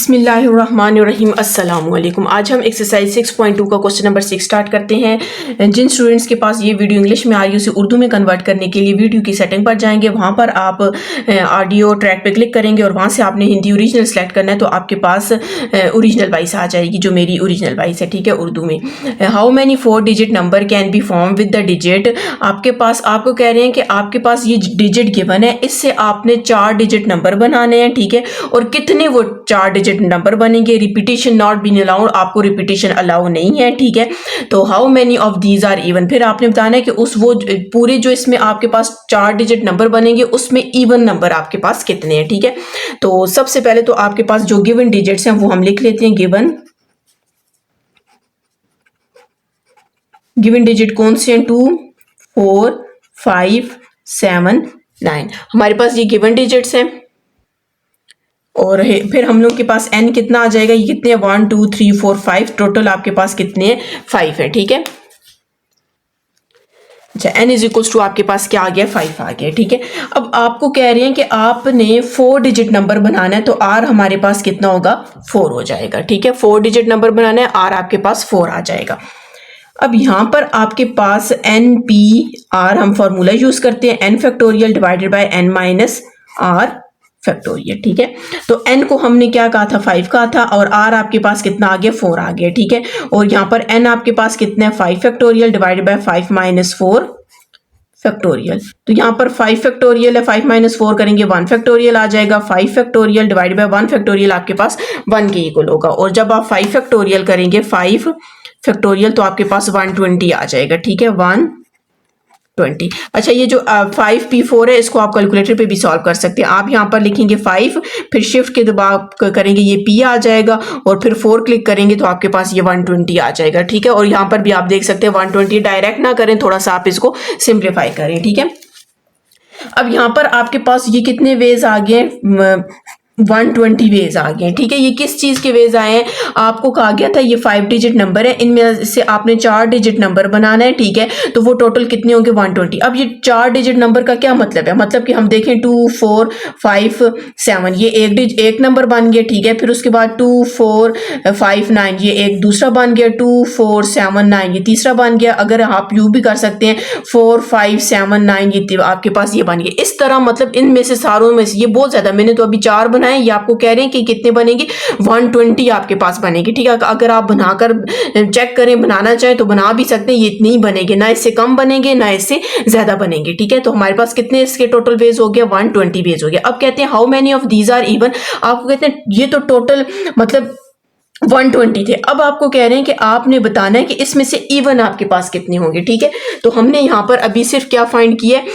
बिस्मिल्लाहिर्रहमानिर्रहीम अस्सलामुअलैकुम। आज हम एक्सरसाइज 6.2 का क्वेश्चन नंबर 6 स्टार्ट करते हैं। जिन स्टूडेंट्स के पास ये वीडियो इंग्लिश में आ रही है उसे उर्दू में कन्वर्ट करने के लिए वीडियो की सेटिंग पर जाएंगे। वहाँ पर आप ऑडियो ट्रैक पे क्लिक करेंगे और वहाँ से आपने हिंदी ओरिजिनल सेलेक्ट करना है, तो आपके पास ओरिजिनल वॉइस आ जाएगी जो मेरी ओरिजिनल वॉइस है, ठीक है, उर्दू में। How many 4 digit number can be form with the digit. आपके पास आपको कह रहे हैं कि आपके पास ये डिजिट गिवन है, इससे आपने 4 डिजिट नंबर बनाने हैं, ठीक है, और कितने वो 4 डिजिट नंबर बनेंगे। रिपीटेशन नॉट बीन अलाउड, आपको रिपीटेशन अलाउ नहीं है, ठीक है। तो how many of these are even, फिर आपने बताना है कि उस वो पूरे जो इसमें आपके पास 4 डिजिट नंबर बनेंगे उसमें इवन नंबर आपके पास कितने हैं, ठीक है। तो सबसे पहले तो आपके पास जो गिवन डिजिट्स हैं वो हम लिख लेते हैं। गिवन डिजिट कौन से हैं? 2, 4, 5, 7, 9, हमारे पास ये गिवन डिजिट्स हैं। और फिर हम लोग के पास n कितना आ जाएगा, ये कितने हैं? 1 2 3 4 5, टोटल आपके पास कितने हैं? 5 है, ठीक है। अच्छा, n इज इक्वल्स टू आपके पास क्या आ गया? 5 आ गया, ठीक है। अब आपको कह रहे हैं कि आपने 4 डिजिट नंबर बनाना है, तो r हमारे पास कितना होगा? 4 हो जाएगा, ठीक है। 4 डिजिट नंबर बनाना है, r आपके पास 4 आ जाएगा। अब यहाँ पर आपके पास n p r हम फॉर्मूला यूज करते हैं, n factorial divided by n minus r factorial, ठीक है। तो n को हमने क्या कहा था? 5 कहा था, और r आपके पास कितना आ गया? 4 आ गया, ठीक है। और यहाँ पर n आपके पास कितना है? 5 factorial divided by 5 minus 4 factorial. तो यहाँ पर 5 फैक्टोरियल है, 5 माइनस 4 करेंगे 1 फैक्टोरियल आ जाएगा। 5 फैक्टोरियल डिवाइड बाय 1 फैक्टोरियल आपके पास 1 के इक्वल होगा। और जब आप 5 फैक्टोरियल करेंगे 5 फैक्टोरियल तो आपके पास 120 आ जाएगा, ठीक है, 120। अच्छा, ये जो 5p4 है इसको आप कैलकुलेटर पे भी सॉल्व कर सकते हैं। आप यहाँ पर लिखेंगे 5, फिर शिफ्ट के दबाव करेंगे ये p आ जाएगा, और फिर 4 क्लिक करेंगे तो आपके पास ये 120 आ जाएगा, ठीक है। और यहाँ पर भी आप देख सकते हैं 120, डायरेक्ट ना करें, थोड़ा सा आप इसको सिंप्लीफाई करें, ठीक है। अब यहाँ पर आपके पास ये कितने वेज आ गए? 120 वेज आ गए, ठीक है। ये किस चीज के वेज आए हैं? आपको कहा गया था ये 5 डिजिट नंबर है, इनमें से आपने 4 डिजिट नंबर बनाना है, ठीक है। तो वो टोटल कितने होंगे? 120। अब ये 4 डिजिट नंबर का क्या मतलब है? मतलब कि हम देखें 2 4 5 7, ये एक नंबर बन गया, ठीक है। फिर उसके बाद 2 4 5 9, ये एक दूसरा बन गया। 2 4 7 9, ये तीसरा बन गया। अगर आप यू भी कर सकते हैं 4 5 7 9, ये आपके पास ये बन गया। इस तरह मतलब इनमें से सारों में से ये बहुत ज्यादा, मैंने तो अभी 4 बनाए, ये आपको कह रहे हैं कि कितने बनेंगे? 120 आपके पास बनेगी, ठीक है। अगर आप बनाकर चेक करें, बनाना चाहें तो बना भी सकते हैं, ये इतने ही बनेंगे, ना इससे कम बनेंगे ना इससे ज्यादा बनेंगे, ठीक है। तो हमारे पास कितने इसके टोटल वेज हो गया? 120 वेज हो गया। अब कहते हैं how many of these are even. आपको कहते हैं ये तो टोटल मतलब 120 थे। अब आपको कह रहे हैं कि आपने बताना है कि इसमें से इवन आपके पास कितने होंगे, ठीक है। तो हमने यहाँ पर अभी सिर्फ क्या फाइंड किया है?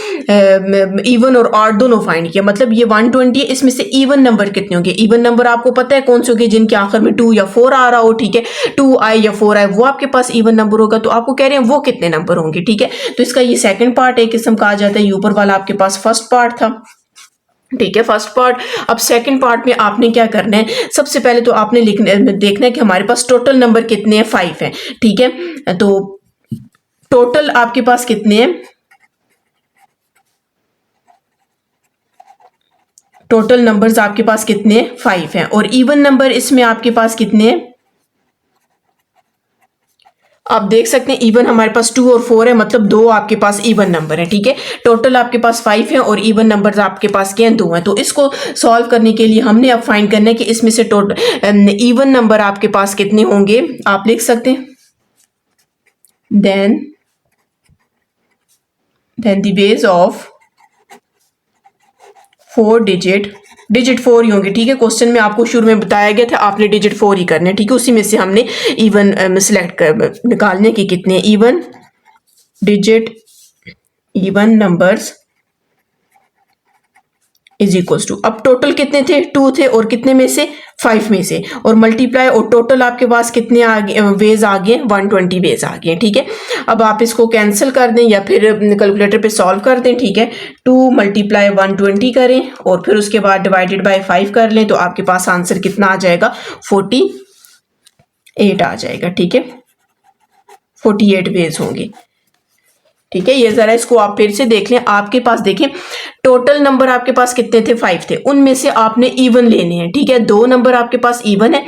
इवन और ऑड दोनों फाइंड किया। मतलब ये 120 है, इसमें से इवन नंबर कितने होंगे? इवन नंबर आपको पता है कौन से होंगे? जिनके आखिर में 2 या 4 आ रहा हो, ठीक है, 2 आए या 4 आए, वो आपके पास इवन नंबर होगा। तो आपको कह रहे हैं वो कितने नंबर होंगे, ठीक है। तो इसका ये सेकंड पार्ट एक किस्म का आ जाता है। ऊपर वाला आपके पास फर्स्ट पार्ट था, ठीक है, फर्स्ट पार्ट। अब सेकंड पार्ट में आपने क्या करना है? सबसे पहले तो आपने देखना है कि हमारे पास टोटल नंबर कितने हैं? 5 हैं, ठीक है। तो टोटल आपके पास कितने हैं? टोटल नंबर्स आपके पास कितने हैं? 5 हैं। और इवन नंबर इसमें आपके पास कितने हैं? आप देख सकते हैं इवन हमारे पास 2 और 4 है, मतलब 2 आपके पास इवन नंबर है, ठीक है। टोटल आपके पास 5 है और इवन नंबर्स आपके पास क्या हैं? 2 हैं। तो इसको सॉल्व करने के लिए हमने अब फाइंड करना है कि इसमें से टोटल इवन नंबर आपके पास कितने होंगे। आप लिख सकते हैं then the base of 4 digit 4 ही होंगे, ठीक है। क्वेश्चन में आपको शुरू में बताया गया था आपने डिजिट 4 ही करने, ठीक है। उसी में से हमने इवन सिलेक्ट कर निकालने की कितने even digit even numbers is equals to, अब टोटल कितने थे? 2 थे, और कितने में से? 5 में से, और मल्टीप्लाई, और टोटल आपके पास कितने आ गए? वेज आ गए 120 वेज आ गए, ठीक है। अब आप इसको कैंसिल कर दें या फिर कैलकुलेटर पे सॉल्व कर दें, ठीक है। 2 × 120 करें और फिर उसके बाद डिवाइडेड बाय 5 कर लें, तो आपके पास आंसर कितना आ जाएगा? 48 आ जाएगा, ठीक है। 48 वेज होंगे, ठीक है। ये जरा इसको आप फिर से देख लें। आपके पास देखें टोटल नंबर आपके पास कितने थे 5 थे, उनमें से आपने इवन लेने हैं, ठीक है। 2 नंबर आपके पास इवन है।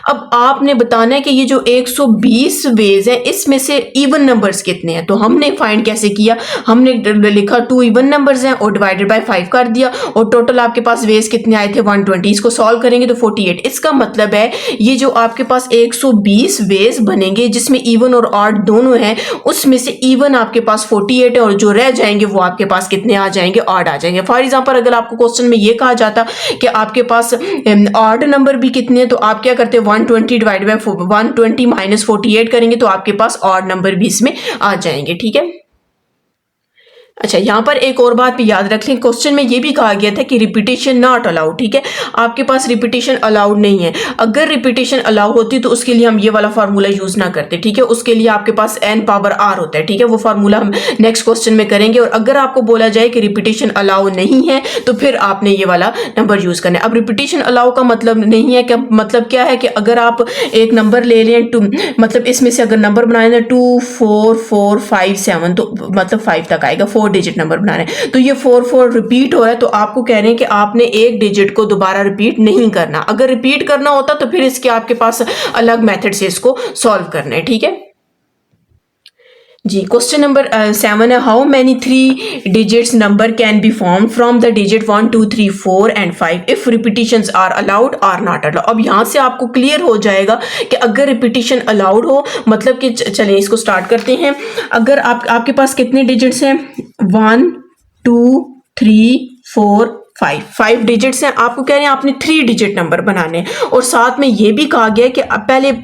अब आपने बताना है कि ये जो 120 वेज है इसमें से इवन नंबर्स कितने हैं। तो हमने फाइंड कैसे किया, हमने लिखा 2 इवन नंबर्स हैं और डिवाइडेड बाय 5 कर दिया और टोटल आपके पास वेज कितने आए थे 120। इसको सॉल्व करेंगे तो 48। इसका मतलब है ये जो आपके पास 120 वेज बनेंगे जिसमें इवन और ऑड दोनों हैं, उसमें से इवन आपके पास 48 है और जो रह जाएंगे वो आपके पास कितने आ जाएंगे, ऑड आ जाएंगे। फॉर एग्जांपल अगर आपको क्वेश्चन में ये कहा जाता कि आपके पास ऑड नंबर भी कितने हैं, तो आप क्या करते हैं 120 डिवाइड बाय 120 माइनस 48 करेंगे तो आपके पास ऑड नंबर भी इसमें आ जाएंगे, ठीक है। अच्छा, यहाँ पर एक और बात भी याद रख लें, क्वेश्चन में ये भी कहा गया था कि रिपीटेशन नॉट अलाउड, ठीक है। आपके पास रिपीटेशन अलाउड नहीं है। अगर रिपीटेशन अलाउ होती तो उसके लिए हम ये वाला फार्मूला यूज ना करते, ठीक है। उसके लिए आपके पास n पावर r होता है, ठीक है। वो फार्मूला हम नेक्स्ट क्वेश्चन में करेंगे। और अगर आपको बोला जाए कि रिपीटेशन अलाउ नहीं है तो फिर आपने ये वाला नंबर यूज करना है। अब रिपीटेशन अलाउ का मतलब नहीं है, क्या मतलब क्या है कि अगर आप एक नंबर ले लें मतलब इसमें से अगर नंबर बनाए ना 2 4 4 5 7 तो मतलब 5 तक आएगा, 4 डिजिट नंबर बना रहे हैं तो ये 4 4 रिपीट हो रहा है, तो आपको कह रहे हैं कि आपने एक डिजिट को दोबारा रिपीट नहीं करना। अगर रिपीट करना होता तो फिर इसके आपके पास अलग मेथड से इसको सॉल्व करना है, ठीक है जी। क्वेश्चन नंबर 7 है, how many 3 digits number can be form from the digit 1 2 3 4 and 5 if repetitions are allowed or not allowed. अब यहाँ से आपको क्लियर हो जाएगा कि अगर रिपीटिशन अलाउड हो मतलब कि चलिए इसको स्टार्ट करते हैं। अगर आपके पास कितने डिजिट्स हैं 1 2 3 4 5 डिजिट्स हैं। आपको कह रहे हैं आपने 3 डिजिट नंबर बनाने हैं और साथ में ये भी कहा गया है कि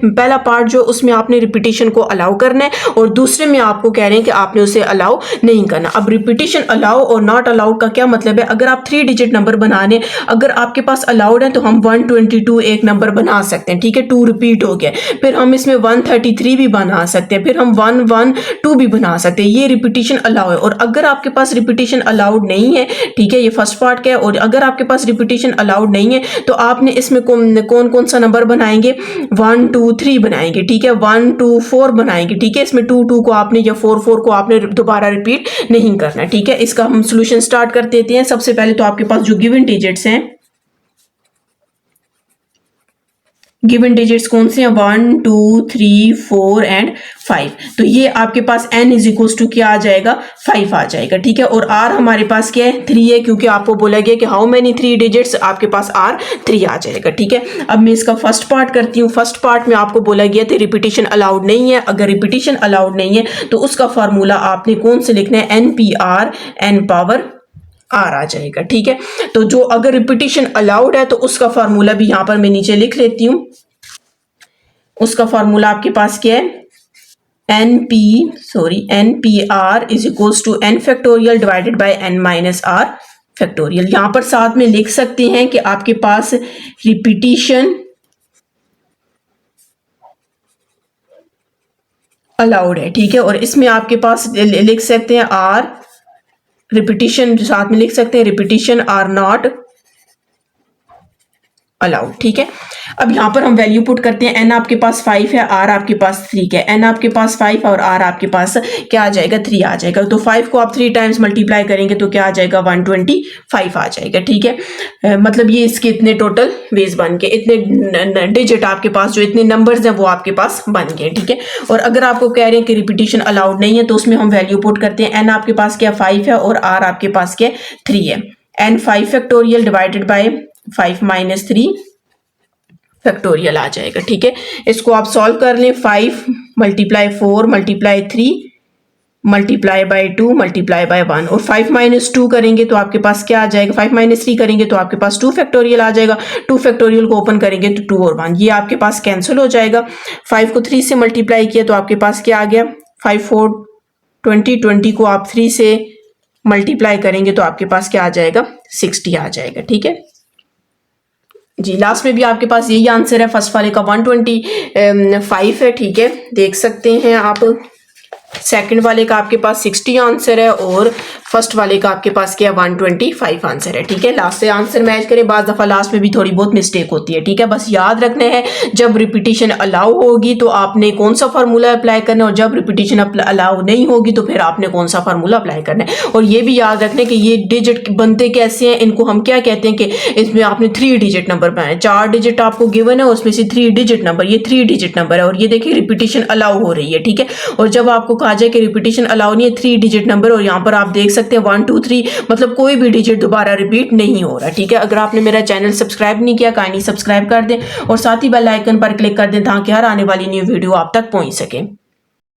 पहला पार्ट जो उसमें आपने रिपीटिशन को अलाउ करना है और दूसरे में आपको कह रहे हैं कि आपने उसे अलाउ नहीं करना। अब रिपीटिशन अलाउ और नॉट अलाउड का क्या मतलब है, अगर आप 3 डिजिट नंबर बनाने, अगर आपके पास अलाउड है तो हम 122 एक नंबर बना सकते हैं, ठीक है। 2 रिपीट हो गया, फिर हम इसमें 133 भी बना सकते हैं, फिर हम 112 भी बना सकते हैं। ये रिपीटिशन अलाउ है। और अगर आपके पास रिपीटिशन अलाउड नहीं है, ठीक है, ये फर्स्ट पार्ट का है। और अगर आपके पास रिपीटिशन अलाउड नहीं है तो आपने इसमें कौन कौन सा नंबर बनाएंगे 1 2 3 बनाएंगे, ठीक है। 1 2 4 बनाएंगे, ठीक है। इसमें 2 2 को आपने या 4 4 को आपने दोबारा रिपीट नहीं करना, ठीक है। इसका हम सोल्यूशन स्टार्ट कर देते हैं। सबसे पहले तो आपके पास जो गिवन डिजिट्स हैं, गिवन डिजिट्स कौन से हैं 1 2 3 4 एंड 5। तो ये आपके पास n इज इक्वल टू क्या आ जाएगा 5 आ जाएगा, ठीक है। और r हमारे पास क्या है 3 है, क्योंकि आपको बोला गया कि हाउ मेनी 3 डिजिट्स, आपके पास r 3 आ जाएगा, ठीक है। अब मैं इसका फर्स्ट पार्ट करती हूँ। फर्स्ट पार्ट में आपको बोला गया था रिपीटिशन अलाउड नहीं है। अगर रिपीटिशन अलाउड नहीं है तो उसका फॉर्मूला आपने कौन से लिखना है NPR n पावर आर आ जाएगा, ठीक है। तो जो अगर रिपीटिशन अलाउड है तो उसका फॉर्मूला भी यहां पर मैं नीचे लिख लेती हूं। उसका फॉर्मूला आपके पास क्या है NPR is equals to n factorial divided by n minus r factorial. यहां पर साथ में लिख सकते हैं कि आपके पास रिपीटिशन अलाउड है, ठीक है। और इसमें आपके पास लिख सकते हैं r रिपीटिशन, साथ में लिख सकते हैं रिपीटिशन आर नॉट अलाउड, ठीक है। अब यहां पर हम वैल्यू पुट करते हैं। n आपके पास 5 है, r आपके पास 3 है। n आपके पास 5 और r आपके पास क्या आ जाएगा 3 आ जाएगा। तो 5 को आप 3 टाइम्स मल्टीप्लाई करेंगे तो क्या आ जाएगा 125 आ जाएगा, ठीक है। मतलब ये इसके इतने टोटल वेज बन के, इतने डिजिट आपके पास, जो इतने नंबर्स हैं वो आपके पास बन गए, ठीक है। और अगर आपको कह रहे हैं कि रिपीटिशन अलाउड नहीं है तो उसमें हम वैल्यू पुट करते हैं। n आपके पास क्या 5 है और r आपके पास क्या 3 है। n 5 factorial divided by 5 minus 3 factorial आ जाएगा, ठीक है। इसको आप सॉल्व कर लें। 5 multiply 4 multiply 3 multiply by 2 multiply by 1 और 5 माइनस 2 करेंगे तो आपके पास क्या आ जाएगा, 5 माइनस 3 करेंगे तो आपके पास 2 फैक्टोरियल आ जाएगा। 2 फैक्टोरियल को ओपन करेंगे तो 2 और 1 ये आपके पास कैंसिल हो जाएगा। 5 को 3 से मल्टीप्लाई किया तो आपके पास क्या आ गया 5 4 20, 20 को आप 3 से मल्टीप्लाई करेंगे तो आपके पास क्या आ जाएगा 60 आ जाएगा, ठीक है जी। लास्ट में भी आपके पास यही आंसर है फर्स्ट वाले का 125 है, ठीक है, देख सकते हैं आप। सेकंड वाले का आपके पास 60 आंसर है और फर्स्ट वाले का आपके पास क्या 125 आंसर है। ठीक है, लास्ट से आंसर मैच करें। बाज दफा लास्ट में भी थोड़ी बहुत मिस्टेक होती है। ठीक है, बस याद रखना है जब रिपीटिशन अलाउ होगी तो आपने कौन सा फार्मूला अप्लाई करना है और जब रिपीटिशन अलाउ नहीं होगी तो फिर आपने कौन सा फार्मूला अप्लाई करना है। और ये भी याद रखना है कि ये डिजिट बनते कैसे हैं, इनको हम क्या कहते हैं कि इसमें आपने 3 डिजिट नंबर बनाए। 4 डिजिट आपको गिवन है, उसमें से 3 डिजिट नंबर, ये 3 डिजिट नंबर है और ये देखिए रिपीटिशन अलाउ हो रही है। ठीक है, और जब आपको कहा जाए कि रिपीटिशन अलाउ नहीं है, 3 डिजिट नंबर और यहाँ पर आप देख सकते हैं 1 2 3 मतलब कोई भी डिजिट दोबारा रिपीट नहीं हो रहा। ठीक है, अगर आपने मेरा चैनल सब्सक्राइब नहीं किया काइंडली सब्सक्राइब कर दें और साथ ही बेल आइकन पर क्लिक कर दें ताकि हर आने वाली न्यू वीडियो आप तक पहुंच सके।